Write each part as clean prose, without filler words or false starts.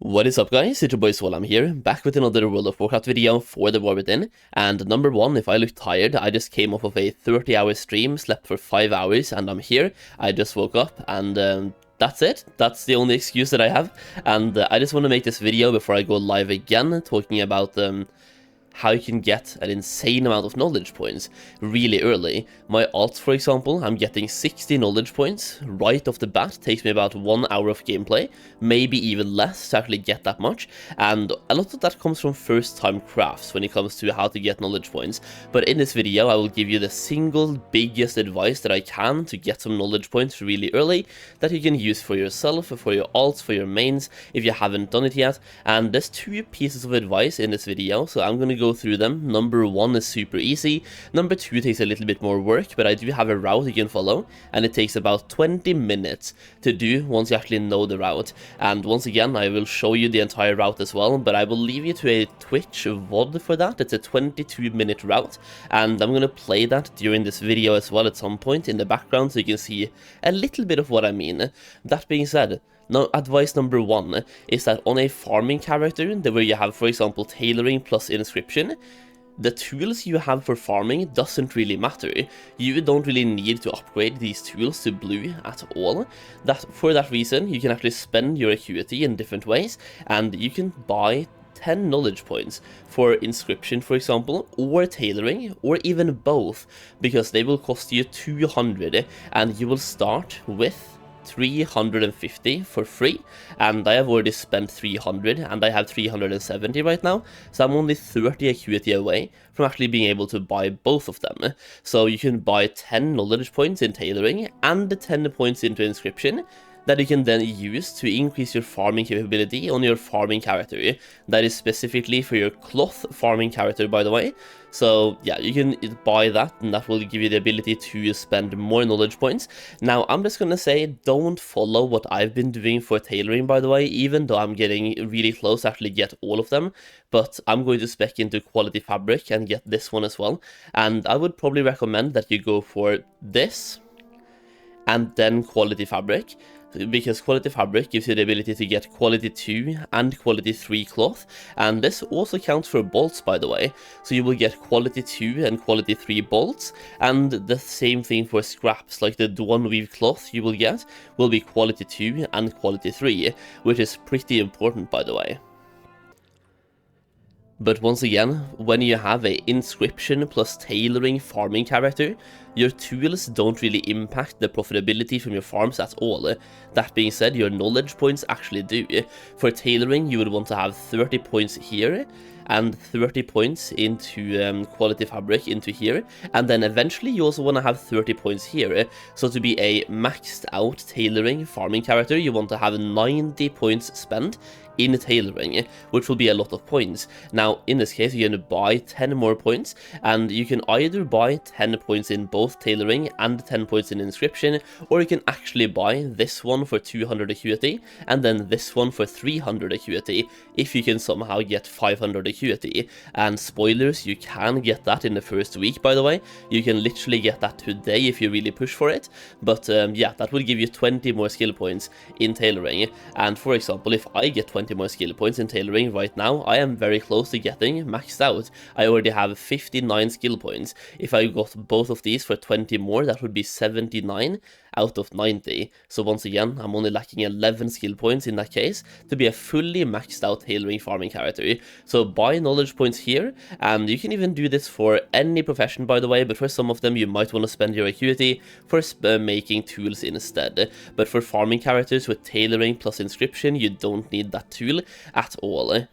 What is up guys, it's your boy Solheim here, back with another World of Warcraft video for the War Within, and number one, if I look tired, I just came off of a 30-hour stream, slept for 5 hours, and I'm here. I just woke up, and that's it. That's the only excuse that I have, and I just want to make this video before I go live again, talking about how you can get an insane amount of knowledge points really early. My alts, for example, I'm getting 60 knowledge points right off the bat. Takes me about 1 hour of gameplay, maybe even less to actually get that much, and a lot of that comes from first time crafts when it comes to how to get knowledge points. But in this video I will give you the single biggest advice that I can to get some knowledge points really early that you can use for yourself, for your alts, for your mains if you haven't done it yet. And there's two pieces of advice in this video, so I'm gonna go through them. Number one is super easy, number two takes a little bit more work, but I do have a route you can follow, and it takes about 20 minutes to do once you actually know the route. And once again, I will show you the entire route as well, but I will leave you to a Twitch VOD for that. It's a 22-minute route, and I'm gonna play that during this video as well at some point in the background, so you can see a little bit of what I mean. That being said, now, advice number one is that on a farming character, where you have, for example, tailoring plus inscription, the tools you have for farming doesn't really matter. You don't really need to upgrade these tools to blue at all. For that reason, you can actually spend your acuity in different ways, and you can buy 10 knowledge points for inscription, for example, or tailoring, or even both, because they will cost you 200, and you will start with 350 for free, and I have already spent 300 and I have 370 right now, so I'm only 30 acuity away from actually being able to buy both of them. So you can buy 10 knowledge points in tailoring and 10 points into inscription that you can then use to increase your farming capability on your farming character. That is specifically for your cloth farming character, by the way. So yeah, you can buy that, and that will give you the ability to spend more knowledge points. Now, I'm just gonna say, don't follow what I've been doing for tailoring, by the way, even though I'm getting really close to actually get all of them. But I'm going to spec into quality fabric and get this one as well. And I would probably recommend that you go for this, and then quality fabric, because quality fabric gives you the ability to get quality 2 and quality 3 cloth, and this also counts for bolts, by the way, so you will get quality 2 and quality 3 bolts, and the same thing for scraps, like the Dawn Weave cloth you will get will be quality 2 and quality 3, which is pretty important, by the way. But once again, when you have a inscription plus tailoring farming character, your tools don't really impact the profitability from your farms at all. That being said, your knowledge points actually do. For tailoring, you would want to have 30 points here, and 30 points into quality fabric into here, and then eventually you also want to have 30 points here. So to be a maxed out tailoring farming character, you want to have 90 points spent in tailoring, which will be a lot of points. Now, in this case, you're going to buy 10 more points, and you can either buy 10 points in both tailoring and 10 points in inscription, or you can actually buy this one for 200 acuity, and then this one for 300 acuity, if you can somehow get 500 acuity. And spoilers, you can get that in the first week, by the way. You can literally get that today if you really push for it. But yeah, that will give you 20 more skill points in tailoring. And for example, if I get 20 more skill points in tailoring right now, I am very close to getting maxed out. I already have 59 skill points. If I got both of these for 20 more, that would be 79 out of 90. So once again, I'm only lacking 11 skill points in that case to be a fully maxed out tailoring farming character. So buy knowledge points here, and you can even do this for any profession, by the way, but for some of them you might want to spend your acuity for making tools instead. But for farming characters with tailoring plus inscription, you don't need that tool at all.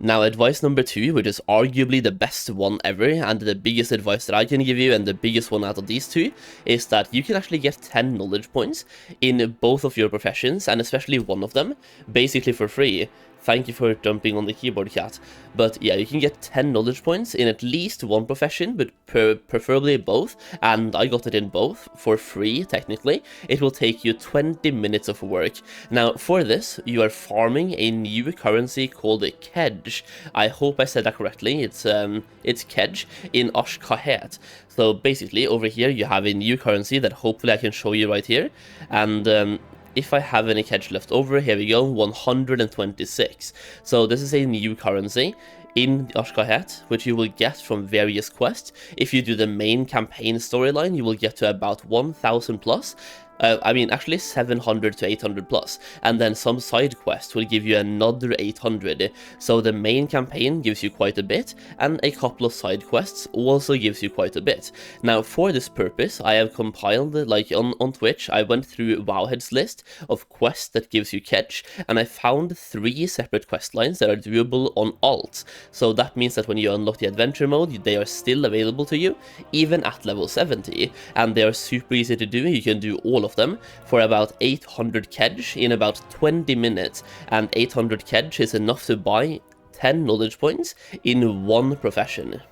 Now, advice number two, which is arguably the best one ever, and the biggest advice that I can give you, and the biggest one out of these two, is that you can actually get 10 knowledge points in both of your professions, and especially one of them, basically for free. Thank you for jumping on the keyboard, cat. But yeah, you can get 10 knowledge points in at least one profession, but preferably both, and I got it in both for free, technically. It will take you 20 minutes of work. Now, for this, you are farming a new currency called Kedge. I hope I said that correctly. It's Kedge in Ashkahet. So basically, over here, you have a new currency that hopefully I can show you right here, and if I have any kedge left over, here we go, 126. So this is a new currency in Ashkahet, which you will get from various quests. If you do the main campaign storyline, you will get to about 1000 plus. Actually 700 to 800 plus, and then some side quests will give you another 800, so the main campaign gives you quite a bit, and a couple of side quests also gives you quite a bit. Now, for this purpose, I have compiled, like on Twitch, I went through Wowhead's list of quests that gives you kedge, and I found 3 separate quest lines that are doable on alt, so that means that when you unlock the adventure mode, they are still available to you, even at level 70, and they are super easy to do. You can do all of them for about 800 kedge in about 20 minutes, and 800 kedge is enough to buy 10 knowledge points in one profession.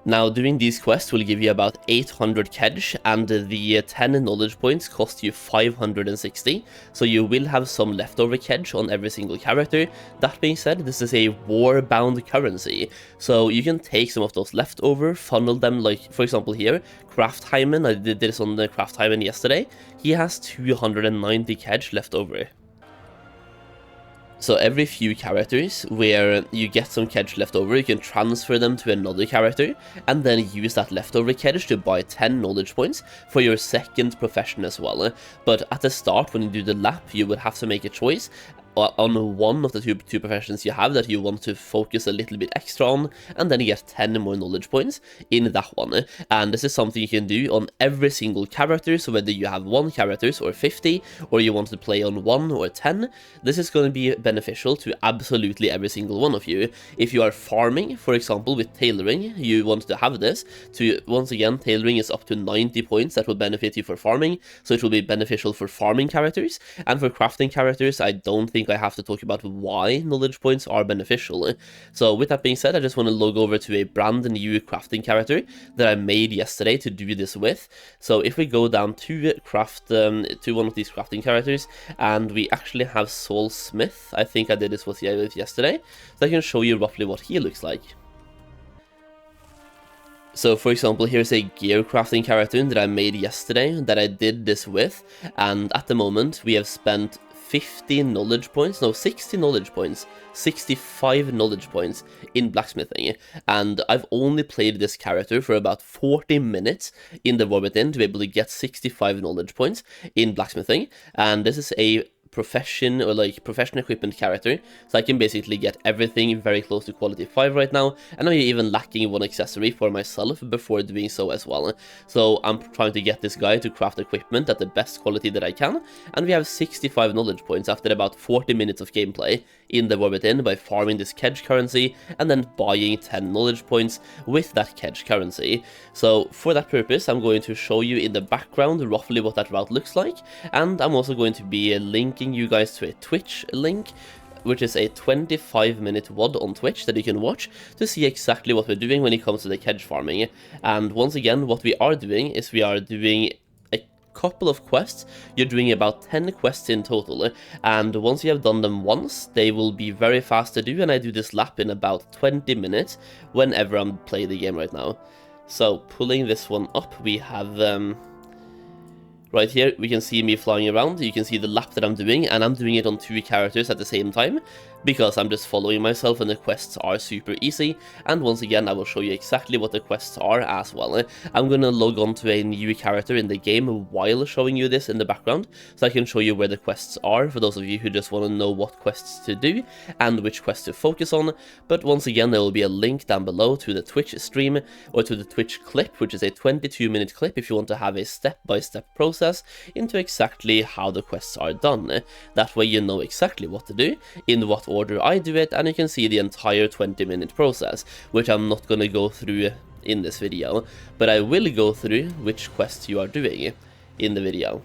Now, doing these quests will give you about 800 kedge, and the 10 knowledge points cost you 560, so you will have some leftover kedge on every single character. That being said, this is a war-bound currency, so you can take some of those leftover, funnel them, like, for example here, Craftheimen, I did this on the Craftheimen yesterday, he has 290 kedge left over. So every few characters where you get some kedge left over, you can transfer them to another character, and then use that leftover kedge to buy 10 knowledge points for your second profession as well. But at the start, when you do the lap, you would have to make a choice on one of the two professions you have that you want to focus a little bit extra on, and then you get 10 more knowledge points in that one. And this is something you can do on every single character, so whether you have 1 characters or 50, or you want to play on 1 or 10, this is going to be beneficial to absolutely every single one of you. If you are farming, for example, with tailoring, you want to have this to, once again, tailoring is up to 90 points that will benefit you for farming, so it will be beneficial for farming characters, and for crafting characters, I don't think I have to talk about why knowledge points are beneficial. So with that being said, I just want to log over to a brand new crafting character that I made yesterday to do this with. So if we go down to craft, to one of these crafting characters, and we actually have Soul Smith, I think I did this with yesterday, so I can show you roughly what he looks like. So for example, here's a gear crafting character that I made yesterday that I did this with, and at the moment we have spent 60 knowledge points in blacksmithing, and I've only played this character for about 40 minutes in the War Within to be able to get 65 knowledge points in blacksmithing, and this is a profession or like profession equipment character, so I can basically get everything very close to quality 5 right now, and I'm even lacking 1 accessory for myself before doing so as well. So I'm trying to get this guy to craft equipment at the best quality that I can, and we have 65 knowledge points after about 40 minutes of gameplay in the War Within by farming this kedge currency and then buying 10 knowledge points with that kedge currency. So for that purpose, I'm going to show you in the background roughly what that route looks like, and I'm also going to be linking you guys to a Twitch link, which is a 25-minute VOD on Twitch that you can watch to see exactly what we're doing when it comes to the kedge farming. And once again, what we are doing is we are doing a couple of quests. You're doing about 10 quests in total, and once you have done them once, they will be very fast to do, and I do this lap in about 20 minutes whenever I'm playing the game right now. So pulling this one up, we have right here, we can see me flying around. You can see the lap that I'm doing, and I'm doing it on 2 characters at the same time, because I'm just following myself and the quests are super easy. And once again, I will show you exactly what the quests are as well. I'm gonna log on to a new character in the game while showing you this in the background, so I can show you where the quests are for those of you who just want to know what quests to do and which quests to focus on. But once again, there will be a link down below to the Twitch stream or to the Twitch clip, which is a 22-minute clip if you want to have a step-by-step process into exactly how the quests are done. That way you know exactly what to do, in what order I do it, and you can see the entire 20-minute process, which I'm not going to go through in this video, but I will go through which quests you are doing in the video.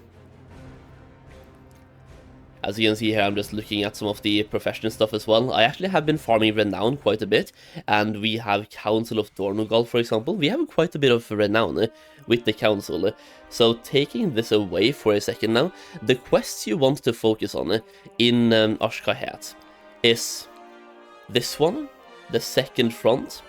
As you can see here, I'm just looking at some of the professional stuff as well. I actually have been farming renown quite a bit, and we have Council of Dornogal, for example. We have quite a bit of renown with the council. So taking this away for a second now, the quests you want to focus on in Ashkahet is this one, the second front.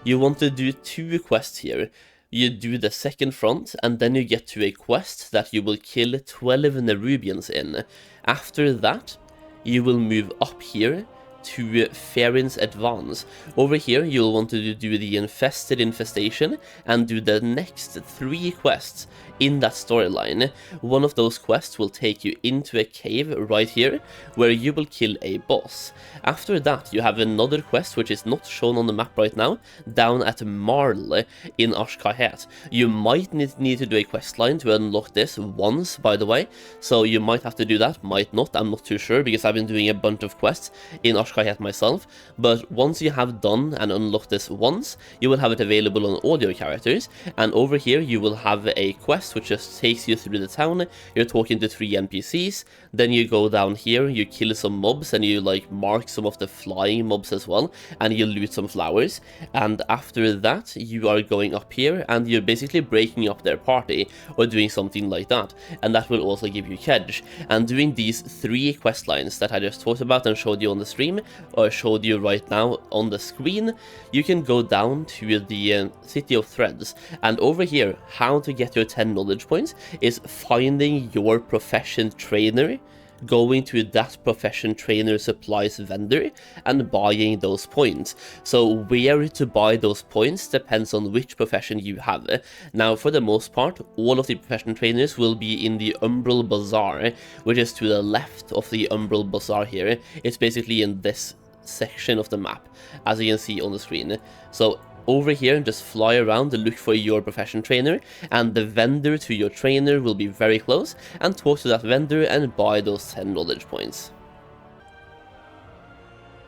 You want to do 2 quests here. you do the second front, and then you get to a quest that you will kill 12 Nerubians in. After that, you will move up here to Farin's Advance. Over here, you'll want to do the Infested Infestation and do the next 3 quests in that storyline. One of those quests will take you into a cave right here, where you will kill a boss. After that, you have another quest, which is not shown on the map right now, down at Marl in Ashkahet. You might need to do a quest line to unlock this once, by the way, so you might have to do that, might not, I'm not too sure, because I've been doing a bunch of quests in Ashkahet myself, but once you have done and unlocked this once, you will have it available on all your characters, and over here you will have a quest which just takes you through the town. You're talking to 3 NPCs, then you go down here, you kill some mobs, and you like mark some of the flying mobs as well, and you loot some flowers, and after that you are going up here and you're basically breaking up their party or doing something like that, and that will also give you Kedge. And doing these 3 quest lines that I just talked about and showed you on the stream, or showed you right now on the screen, you can go down to the City of Threads, and over here, how to get your 10 knowledge points is finding your profession trainer, going to that profession trainer supplies vendor and buying those points. So where to buy those points depends on which profession you have. Now, for the most part, all of the profession trainers will be in the Umbral Bazaar, which is to the left of the Umbral Bazaar here. It's basically in this section of the map, as you can see on the screen. So over here, just fly around and look for your profession trainer, and the vendor to your trainer will be very close, and talk to that vendor and buy those 10 knowledge points.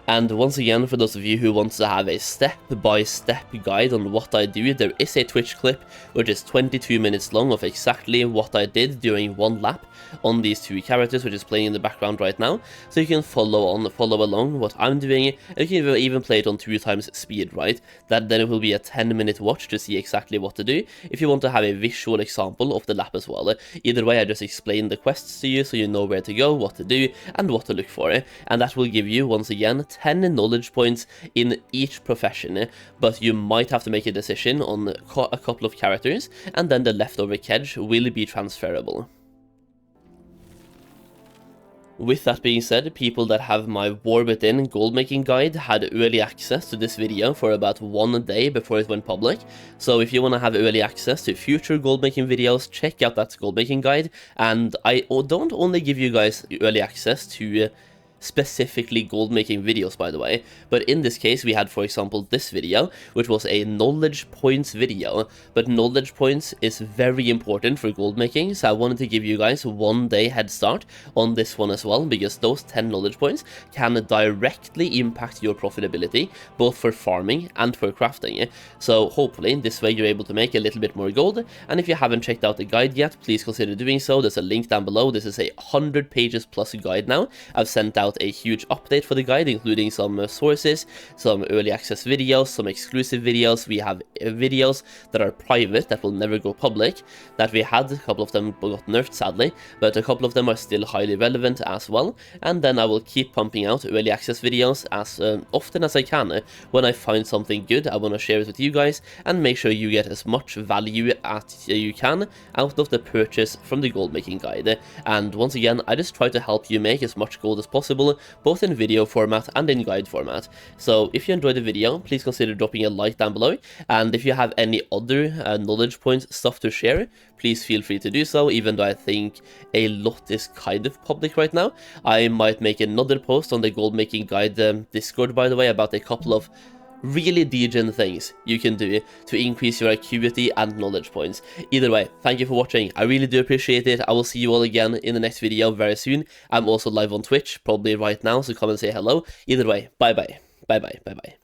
And once again, for those of you who want to have a step-by-step guide on what I do, there is a Twitch clip which is 22 minutes long of exactly what I did during one lap on these 2 characters, which is playing in the background right now, so you can follow along what I'm doing, and you can even play it on 2 times speed, right? Then it will be a 10-minute watch to see exactly what to do, if you want to have a visual example of the lap as well. Either way, I just explain the quests to you, so you know where to go, what to do, and what to look for, and that will give you, once again, 10 knowledge points in each profession, but you might have to make a decision on a couple of characters, and then the leftover Kedge will be transferable. With that being said, people that have my War Within Goldmaking Guide had early access to this video for about 1 day before it went public, so if you want to have early access to future goldmaking videos, check out that Goldmaking Guide, and I don't only give you guys early access to specifically gold making videos, by the way, but in this case we had, for example, this video, which was a knowledge points video, but knowledge points is very important for gold making, so I wanted to give you guys 1 day head start on this one as well, because those 10 knowledge points can directly impact your profitability, both for farming and for crafting. So hopefully this way you're able to make a little bit more gold, and if you haven't checked out the guide yet, please consider doing so. There's a link down below. This is a 100 pages plus guide now. I've sent out a huge update for the guide, including some sources, some early access videos, some exclusive videos. We have videos that are private, that will never go public, that we had. A couple of them got nerfed, sadly, but a couple of them are still highly relevant as well. And then I will keep pumping out early access videos as often as I can. When I find something good, I want to share it with you guys and make sure you get as much value as you can out of the purchase from the gold making guide. And once again, I just try to help you make as much gold as possible, both in video format and in guide format. So if you enjoyed the video, please consider dropping a like down below, and if you have any other knowledge points stuff to share, please feel free to do so. Even though I think a lot is kind of public right now, I might make another post on the gold making guide Discord, by the way, about a couple of really degen things you can do to increase your acuity and knowledge points. Either way, thank you for watching. I really do appreciate it. I will see you all again in the next video very soon. I'm also live on Twitch, probably right now, so come and say hello. Either way, bye bye. Bye bye. Bye bye.